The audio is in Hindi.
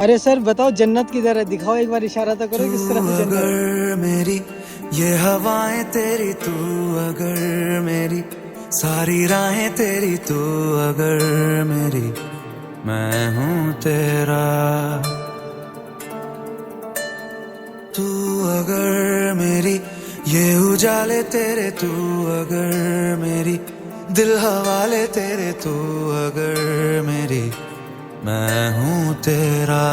अरे सर बताओ जन्नत किधर है, दिखाओ एक बार, इशारा तो करो किस तरफ जन्नत है। अगर मेरी ये हवाएं तेरी, तू अगर मेरी सारी राहें तेरी, तू अगर मेरी मैं हूँ तेरा। तू अगर मेरी ये उजाले तेरे, तू अगर मेरी दिल हवाले तेरे, तू अगर मेरी मैं हूँ तेरा।